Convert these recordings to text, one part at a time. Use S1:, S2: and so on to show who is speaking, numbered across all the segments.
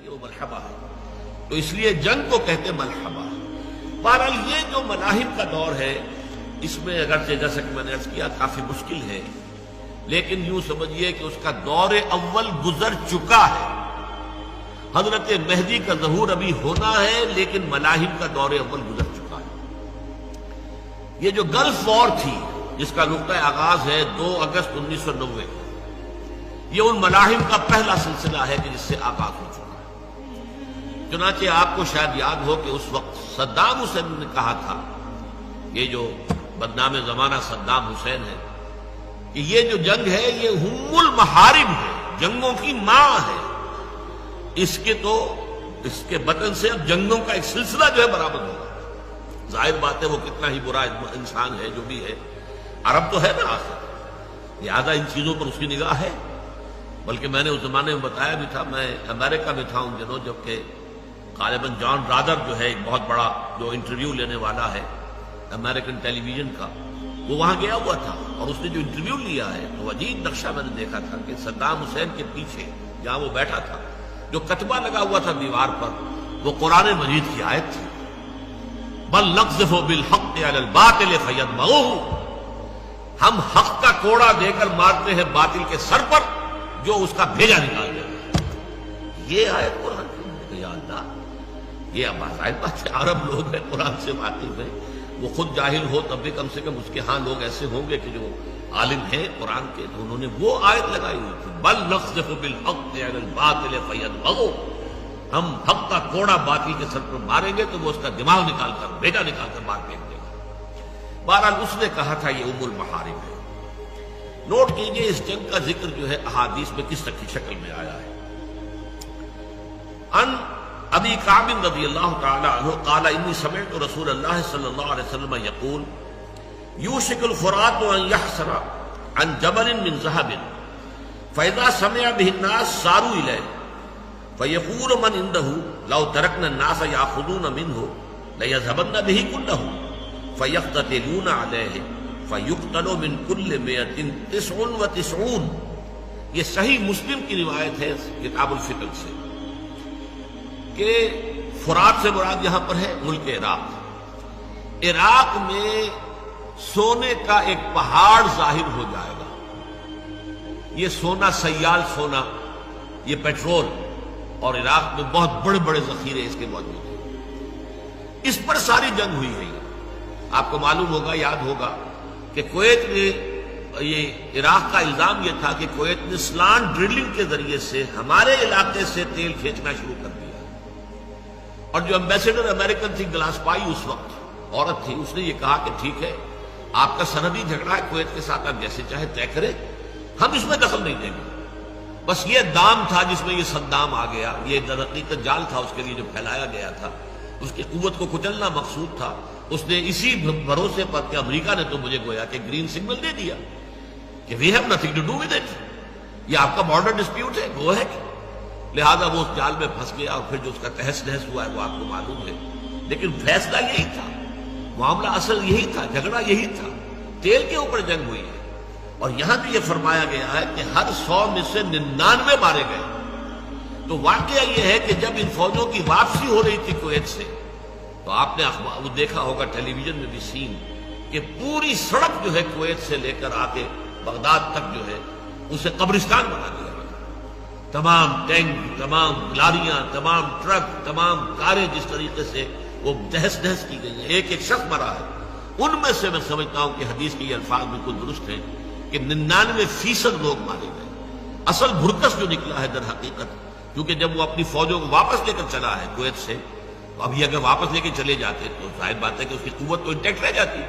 S1: وہ ملحمہ ہے، تو اس لیے جنگ کو کہتے ملحمہ۔ بہرحال یہ جو ملاحم کا دور ہے اس میں اگرچہ جیسا کہ میں نے عرض کیا کافی مشکل ہے، لیکن یوں سمجھیے کہ اس کا دور اول گزر چکا ہے۔ حضرت مہدی کا ظہور ابھی ہونا ہے، لیکن ملاحم کا دور اول گزر چکا ہے۔ یہ جو گلف وار تھی جس کا نقطہ آغاز ہے 2 اگست 1990، یہ ان ملاحم کا پہلا سلسلہ ہے کہ جس سے آغاز ہو چکا ہے۔ چنانچہ آپ کو شاید یاد ہو کہ اس وقت صدام حسین نے کہا تھا، یہ جو بدنام زمانہ صدام حسین ہے، کہ یہ جو جنگ ہے یہ ام المحارم ہے، جنگوں کی ماں ہے، اس کے بطن سے اب جنگوں کا ایک سلسلہ جو ہے برآمد ہوگا۔ ظاہر بات ہے وہ کتنا ہی برا انسان ہے جو بھی ہے، عرب تو ہے نا آخر، لہٰذا ان چیزوں پر اس کی نگاہ ہے۔ بلکہ میں نے اس زمانے میں بتایا بھی تھا، میں امریکہ میں تھا ان دنوں، جبکہ غالباً جان رادر جو ہے ایک بہت بڑا جو انٹرویو لینے والا ہے امریکن ٹیلی ویژن کا، وہ وہاں گیا ہوا تھا، اور اس نے جو انٹرویو لیا ہے تو عجیب نقشہ میں نے دیکھا تھا کہ صدام حسین کے پیچھے جہاں وہ بیٹھا تھا جو کتبہ لگا ہوا تھا دیوار پر، وہ قرآن مجید کی آیت تھی، بل نقذف بالحق علی الباطل فیدمغہ، ہم حق کا کوڑا دے کر مارتے ہیں باطل کے سر پر جو اس کا بھیجا نکال دے۔ یہ آیت قرآن کی، یا اللہ، یہ اب ظاہر بات ہے عرب لوگ ہیں، قرآن سے واقف ہیں، وہ خود جاہل ہو تب بھی کم سے کم اس کے ہاں لوگ ایسے ہوں گے کہ جو عالم ہیں قرآن کے، تو انہوں نے وہ آیت لگائی ہوئی تھی، بل نقذف بالحق علی الباطل فیدمغہ، ہم حق کا کوڑا باطل کے سر پر ماریں گے تو وہ اس کا دماغ نکال کر، بیٹا نکال کر مار پھینک دے گا۔ بہرحال اس نے کہا تھا یہ ام المحارم ہے۔ نوٹ کیجئے اس جنگ کا ذکر جو ہے احادیث میں کس طرح کی شکل میں آیا ہے۔ ان ابی کعب رضی اللہ تعالی عنہ قال انی سمعت رسول اللہ صلی اللہ علیہ وسلم یقول یوشک الفرات ان یحسر عن جبل من ذهب فاذا سمع به الناس ساروا الیہ فیقول من عنده لو ترکنا الناس یاخذون منه لیذهبن به كله فیقتتلون علیہ فیقتل من کل 199۔ یہ صحیح مسلم کی روایت ہے کتاب الفتن سے، کہ فرات سے مراد یہاں پر ہے ملک عراق۔ عراق میں سونے کا ایک پہاڑ ظاہر ہو جائے گا، یہ سونا، سیال سونا، یہ پیٹرول، اور عراق میں بہت بڑے بڑے ذخیرے اس کے موجود ہیں۔ اس پر ساری جنگ ہوئی ہے۔ آپ کو معلوم ہوگا، یاد ہوگا کہ کویت نے، یہ عراق کا الزام یہ تھا کہ کویت نے سلانٹ ڈرلنگ کے ذریعے سے ہمارے علاقے سے تیل کھینچنا شروع کر دیا، اور جو امبیسڈر امریکن تھی گلاس پائی اس وقت عورت تھی، اس نے یہ کہا کہ ٹھیک ہے، آپ کا سرحدی جھگڑا ہے کویت کے ساتھ، آپ جیسے چاہے طے کریں، ہم اس میں دخل نہیں دیں گے۔ بس یہ دام تھا جس میں یہ صدام آ گیا، یہ در حقیقت جال تھا اس کے لیے جو پھیلایا گیا تھا، اس کی قوت کو کچلنا مقصود تھا۔ اس نے اسی بھروسے پر کہ امریکہ نے تو مجھے گویا کہ گرین سگنل دے دیا کہ we have nothing to do with it, یہ آپ کا بارڈر ڈسپیوٹ ہے، گو ہے، لہذا وہ اس جال میں پھنس گیا، اور پھر جو اس کا تہس نہس ہوا ہے وہ آپ کو معلوم ہے۔ لیکن فیصلہ یہی تھا، معاملہ اصل یہی تھا، جھگڑا یہی تھا، تیل کے اوپر جنگ ہوئی ہے۔ اور یہاں بھی یہ فرمایا گیا ہے کہ ہر 100 میں سے 99 مارے گئے۔ تو واقعہ یہ ہے کہ جب ان فوجوں کی واپسی ہو رہی تھی کویت سے، تو آپ نے اخبار دیکھا ہوگا، ٹیلی ویژن میں بھی سین، کہ پوری سڑک جو ہے کویت سے لے کر آ کے بغداد تک جو ہے اسے قبرستان بنا دیا گیا۔ تمام ٹینک، تمام لاریاں، تمام ٹرک، تمام کاریں جس طریقے سے وہ تہس نہس کی گئی ہیں، ایک ایک شخص مرا ہے۔ ان میں سے میں سمجھتا ہوں کہ حدیث کے یہ الفاظ بالکل درست ہیں کہ 99% لوگ مارے گئے۔ اصل بھرکس جو نکلا ہے در حقیقت، کیونکہ جب وہ اپنی فوجوں کو واپس لے کر چلا ہے کویت سے، تو ابھی اگر واپس لے کے چلے جاتے تو ظاہر بات ہے کہ اس کی قوت تو انٹیکٹ رہ جاتی،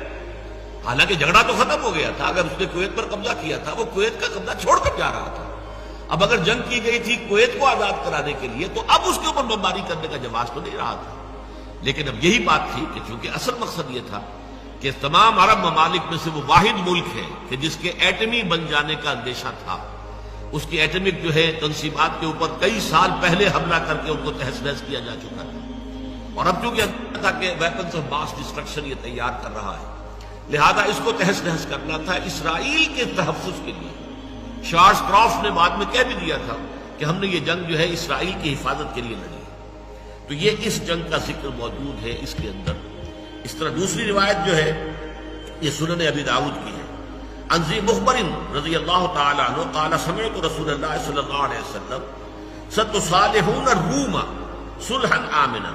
S1: حالانکہ جھگڑا تو ختم ہو گیا تھا۔ اگر اس نے کویت پر قبضہ کیا تھا، وہ کویت کا قبضہ چھوڑ کر جا رہا تھا۔ اب اگر جنگ کی گئی تھی کویت کو آزاد کرانے کے لیے، تو اب اس کے اوپر بمباری کرنے کا جواز تو نہیں رہا تھا۔ لیکن اب یہی بات تھی کہ چونکہ اصل مقصد یہ تھا کہ تمام عرب ممالک میں سے وہ واحد ملک ہے کہ جس کے ایٹمی بن جانے کا اندیشہ تھا، اس کی ایٹمک جو ہے تنصیبات کے اوپر کئی سال پہلے حملہ کر کے ان کو تہس نہس کیا جا چکا تھا، اور اب چونکہ تھا کہ ویپنز آف ماس ڈسٹرکشن یہ تیار کر رہا ہے، لہذا اس کو تہس نہس کرنا تھا اسرائیل کے تحفظ کے لیے۔ چارلس کرافٹ نے بعد میں کہہ بھی دیا تھا کہ ہم نے یہ جنگ جو ہے اسرائیل کی حفاظت کے لیے لڑی ہے۔ تو یہ اس جنگ کا ذکر موجود ہے اس کے اندر۔ اس طرح دوسری روایت جو ہے یہ سنن ابی داؤد کی ہے، عن ذی مخبر رضی اللہ تعالی عنہ قال سمعت رسول اللہ صلی اللہ علیہ وسلم ستصالحون الروم صلحا آمنا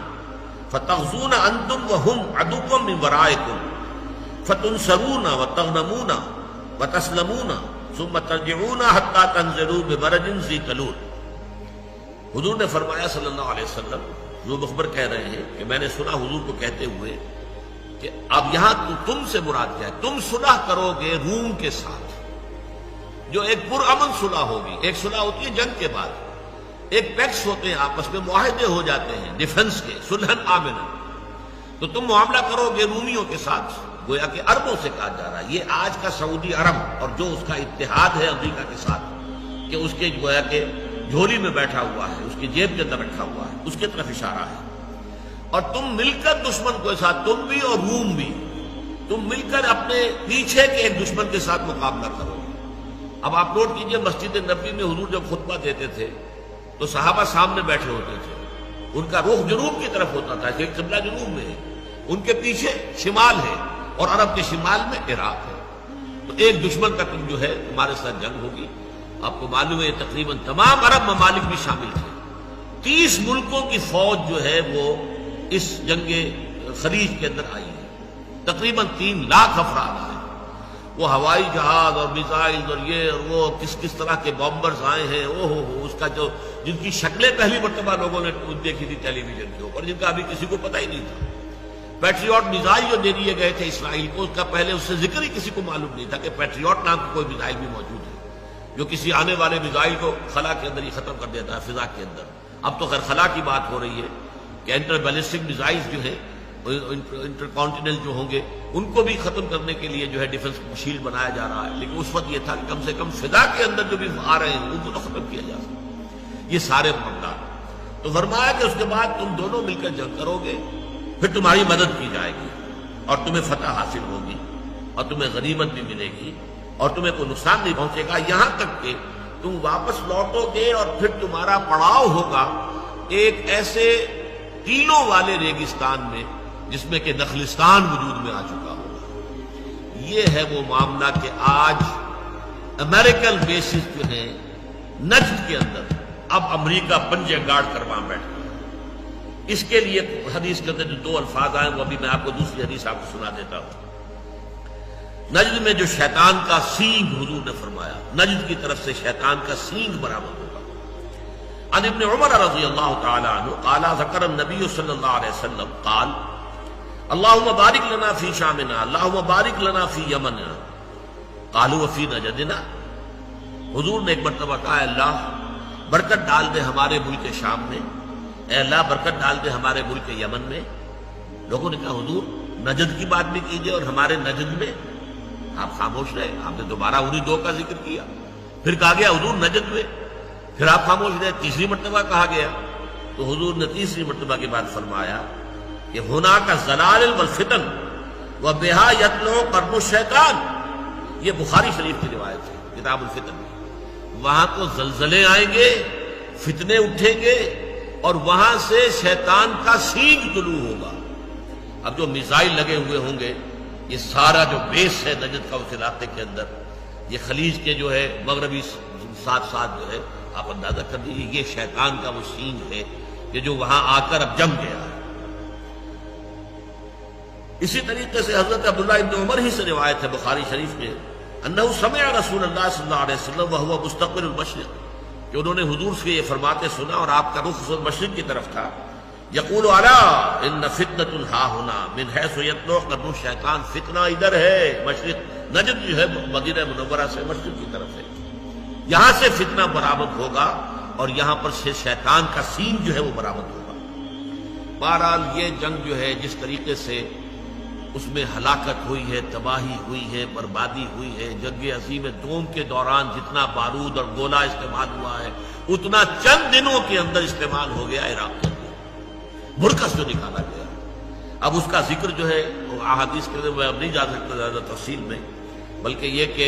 S1: فتغزون انتم وهم عدو من ورائكم فتنصرون وتغنمون وتسلمون ثم ترجعون حتى تنزلوا ببرد ذی طلول۔ حضور نے فرمایا صلی اللہ علیہ وسلم، ذو مخبر کہہ رہے ہیں کہ میں نے سنا حضور کو کہتے ہوئے کہ اب یہاں تم سے مراد کیا ہے؟ تم صلح کرو گے روم کے ساتھ، جو ایک پرامن صلح ہوگی۔ ایک صلح ہوتی ہے جنگ کے بعد، ایک پیکس ہوتے ہیں آپس میں، معاہدے ہو جاتے ہیں ڈیفنس کے، صلحً آمنا۔ تو تم معاملہ کرو گے رومیوں کے ساتھ، گویا کہ عربوں سے کہا جا رہا ہے۔ یہ آج کا سعودی عرب اور جو اس کا اتحاد ہے امریکہ کے ساتھ، کہ اس کے گویا کہ جھولی میں بیٹھا ہوا ہے، اس کی جیب کے اندر رکھا ہوا ہے، اس کی طرف اشارہ ہے۔ اور تم مل کر دشمن کے ساتھ، تم بھی اور روم بھی، تم مل کر اپنے پیچھے کے ایک دشمن کے ساتھ مقابلہ کرو۔ اب آپ نوٹ کیجئے، مسجد نبوی میں حضور جب خطبہ دیتے تھے تو صحابہ سامنے بیٹھے ہوتے تھے، ان کا رخ جنوب کی طرف ہوتا تھا، ایک قبلہ جنوب میں ہے، ان کے پیچھے شمال ہے اور عرب کے شمال میں عراق ہے۔ تو ایک دشمن کا تم جو ہے تمہارے ساتھ جنگ ہوگی۔ آپ کو معلوم ہے تقریباً تمام عرب ممالک بھی شامل تھے، 30 ملکوں کی فوج جو ہے وہ اس جنگ خلیج کے اندر آئی ہے، تقریباً 3 لاکھ افراد آئے۔ وہ ہوائی جہاز اور میزائل اور یہ اور وہ کس طرح کے بامبرز آئے ہیں، او ہو اس کا جو جن کی شکلیں پہلی مرتبہ لوگوں نے دیکھی تھی ٹیلی ویژن کے اوپر، جن کا ابھی کسی کو پتہ ہی نہیں تھا۔ پیٹریوٹ میزائل جو دے دیے گئے تھے اسرائیل کو، اس کا پہلے اس سے ذکر ہی کسی کو معلوم نہیں تھا کہ پیٹریوٹ نام کا کوئی میزائل بھی موجود ہے، جو کسی آنے والے میزائل کو خلا کے اندر ہی ختم کر دیتا ہے، فضا کے اندر۔ اب تو خیر خلا کی بات ہو رہی ہے کہ انٹر بیلسٹک میزائلز جو ہیں، انٹر کانٹیننٹل جو ہوں گے، ان کو بھی ختم کرنے کے لیے جو ہے ڈیفنس شیلڈ بنایا جا رہا ہے۔ لیکن اس وقت یہ تھا کہ کم سے کم فضا کے اندر جو بھی آ رہے ہیں ان کو تو ختم کیا جا سکتا، یہ سارے معاملات۔ تو فرمایا کہ اس کے بعد تم دونوں مل کر جنگ کرو گے، پھر تمہاری مدد کی جائے گی اور تمہیں فتح حاصل ہوگی اور تمہیں غنیمت بھی ملے گی اور تمہیں کوئی نقصان نہیں پہنچے گا، یہاں تک کہ تم واپس لوٹو گے اور پھر تمہارا پڑاؤ ہوگا ایک ایسے ٹیلوں والے ریگستان میں جس میں کہ نخلستان وجود میں آ چکا ہوگا۔ یہ ہے وہ معاملہ کہ آج امریکن بیسز جو ہیں نجد کے اندر، اب امریکہ پنجے گاڑ کر وہاں بیٹھا۔ اس کے لیے حدیث کے اندر جو 2 الفاظ آئے وہ ابھی میں آپ کو دوسری حدیث آپ کو سنا دیتا ہوں۔ نجد میں جو شیطان کا سینگ حضور نے فرمایا، نجد کی طرف سے شیطان کا سینگ برآمد ہوگا۔ عن ابن عمر رضی اللہ تعالی عنہ قال ذکر النبی صلی اللہ علیہ وسلم قال اللہم بارک لنا فی شامنا اللہم بارک لنا فی یمننا قالوا وفی نجدنا۔ حضور نے ایک مرتبہ کہا، اللہ برکت ڈال دے ہمارے ملک شام میں، اے اللہ برکت ڈال دے ہمارے ملک یمن میں۔ لوگوں نے کہا حضور نجد کی بات بھی کیجئے اور ہمارے نجد میں۔ آپ خاموش رہے، آپ نے دوبارہ انہی 2 کا ذکر کیا، پھر کہا گیا حضور نجد میں، پھر آپ خاموش رہے، تیسری مرتبہ کہا گیا تو حضور نے تیسری مرتبہ کے بعد فرمایا کہ ہناک الزلازل والفتن وبہا یطلع قرن الشیطان۔ یہ بخاری شریف کی روایت ہے کتاب الفتن میں۔ وہاں تو زلزلے آئیں گے، فتنے اٹھیں گے اور وہاں سے شیطان کا سینگ طلوع ہوگا۔ اب جو میزائل لگے ہوئے ہوں گے، یہ سارا جو بیس ہے نجد کا اس علاقے کے اندر، یہ خلیج کے جو ہے مغربی ساتھ جو ہے، آپ اندازہ کر لیجیے یہ شیطان کا وہ سینگ ہے کہ جو وہاں آ کر اب جم گیا ہے۔ اسی طریقے سے حضرت عبداللہ ابن عمر ہی سے روایت ہے بخاری شریف میں، انہ سمع رسول اللہ صلی اللہ علیہ وسلم وہو مستقبل المشرق، کہ انہوں نے حضور سے یہ فرماتے سنا اور آپ کا رخ مشرق کی طرف تھا، یقول الا ان فتنۃ ہا ہنا من حیث یطلع قرن الشیطان، فتنہ ادھر ہے، مشرق نجد جو ہے مدینہ منورہ سے مشرق کی طرف ہے، یہاں سے فتنہ برآمد ہوگا اور یہاں پر سے شیطان کا سینگ جو ہے وہ برآمد ہوگا۔ بہرحال یہ جنگ جو ہے جس طریقے سے اس میں ہلاکت ہوئی ہے، تباہی ہوئی ہے، بربادی ہوئی ہے، جنگ عظیم دوم کے دوران جتنا بارود اور گولہ استعمال ہوا ہے اتنا چند دنوں کے اندر استعمال ہو گیا عراق کے اندر، مرکز جو نکالا گیا۔ اب اس کا ذکر جو ہے احادیث کے اندر میں اب نہیں جا سکتا زیادہ تفصیل میں، بلکہ یہ کہ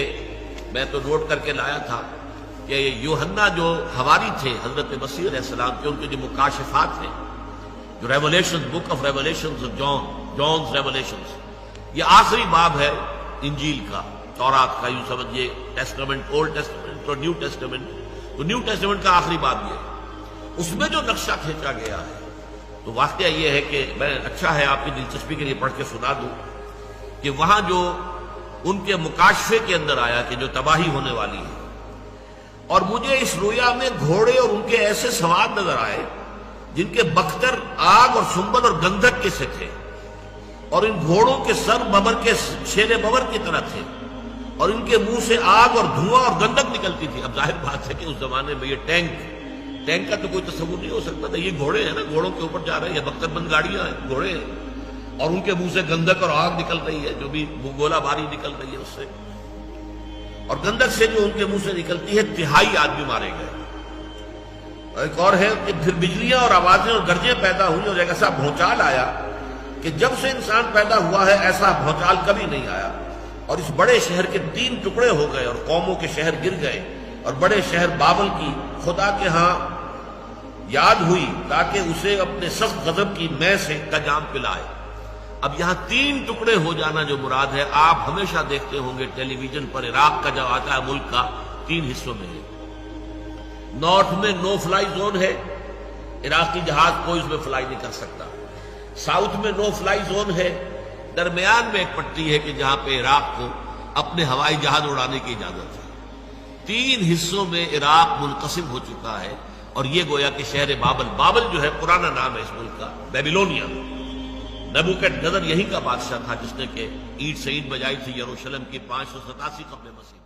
S1: میں تو نوٹ کر کے لایا تھا کہ یوحنا جو حواری تھے حضرت مسیح علیہ السلام کے، ان کے جو مکاشفات ہیں، جو revelation, book of revelations of Jones revelations, یہ آخری باب ہے انجیل کا، تورات کا، یوں سمجھیے ٹیسٹمنٹ، اولڈ ٹیسٹمنٹ اور نیو ٹیسٹمنٹ، تو نیو ٹیسٹمنٹ کا آخری باب یہ ہے، اس میں جو نقشہ کھینچا گیا ہے، تو واقعہ یہ ہے کہ میں اچھا ہے آپ کی دلچسپی کے لیے پڑھ کے سنا دوں کہ وہاں جو ان کے مکاشفے کے اندر آیا کہ جو تباہی ہونے والی ہے، اور مجھے اس رویا میں گھوڑے اور ان کے ایسے سوار نظر آئے جن کے بختر آگ اور سنبل اور گندھک کے سے تھے، اور ان گھوڑوں کے سر ببر کے شیر ببر کی طرح تھے، اور ان کے منہ سے آگ اور دھواں اور گندھک نکلتی تھی۔ اب ظاہر بات ہے کہ اس زمانے میں یہ ٹینک کا تو کوئی تصور نہیں ہو سکتا تھا، یہ گھوڑے ہیں نا، گھوڑوں کے اوپر جا رہے ہیں، یہ بختر بند گاڑیاں ہیں، گھوڑے ہیں، اور ان کے منہ سے گندھک اور آگ نکل رہی ہے، جو بھی گولہ باری نکل رہی ہے اس سے، اور گندھک سے جو ان کے منہ سے نکلتی ہے، تہائی آدمی مارے گئے۔ ایک اور ہے کہ پھر بجلیاں اور آوازیں اور گرجیں پیدا ہوئی، اور ایک ایسا بھونچال آیا کہ جب سے انسان پیدا ہوا ہے ایسا بھونچال کبھی نہیں آیا، اور اس بڑے شہر کے 3 ٹکڑے ہو گئے، اور قوموں کے شہر گر گئے، اور بڑے شہر بابل کی خدا کے ہاں یاد ہوئی تاکہ اسے اپنے سخت غضب کی مے سے کا جام پلائے۔ اب یہاں 3 ٹکڑے ہو جانا جو مراد ہے، آپ ہمیشہ دیکھتے ہوں گے ٹیلی ویژن پر عراق کا جو آتا ہے ملک کا 3 حصوں میں ہے۔ نارتھ میں نو فلائی زون ہے، عراقی جہاز کوئی اس میں فلائی نہیں کر سکتا۔ ساؤتھ میں نو فلائی زون ہے، درمیان میں ایک پٹی ہے کہ جہاں پہ عراق کو اپنے ہوائی جہاز اڑانے کی اجازت ہے۔ 3 حصوں میں عراق منقسم ہو چکا ہے، اور یہ گویا کہ شہر بابل جو ہے پرانا نام ہے اس ملک کا، بیبیلونیا، نبوکڈ نظر یہی کا بادشاہ تھا جس نے کہ اینٹ سے اینٹ بجائی تھی یروشلم کی 587 قبل مسیح۔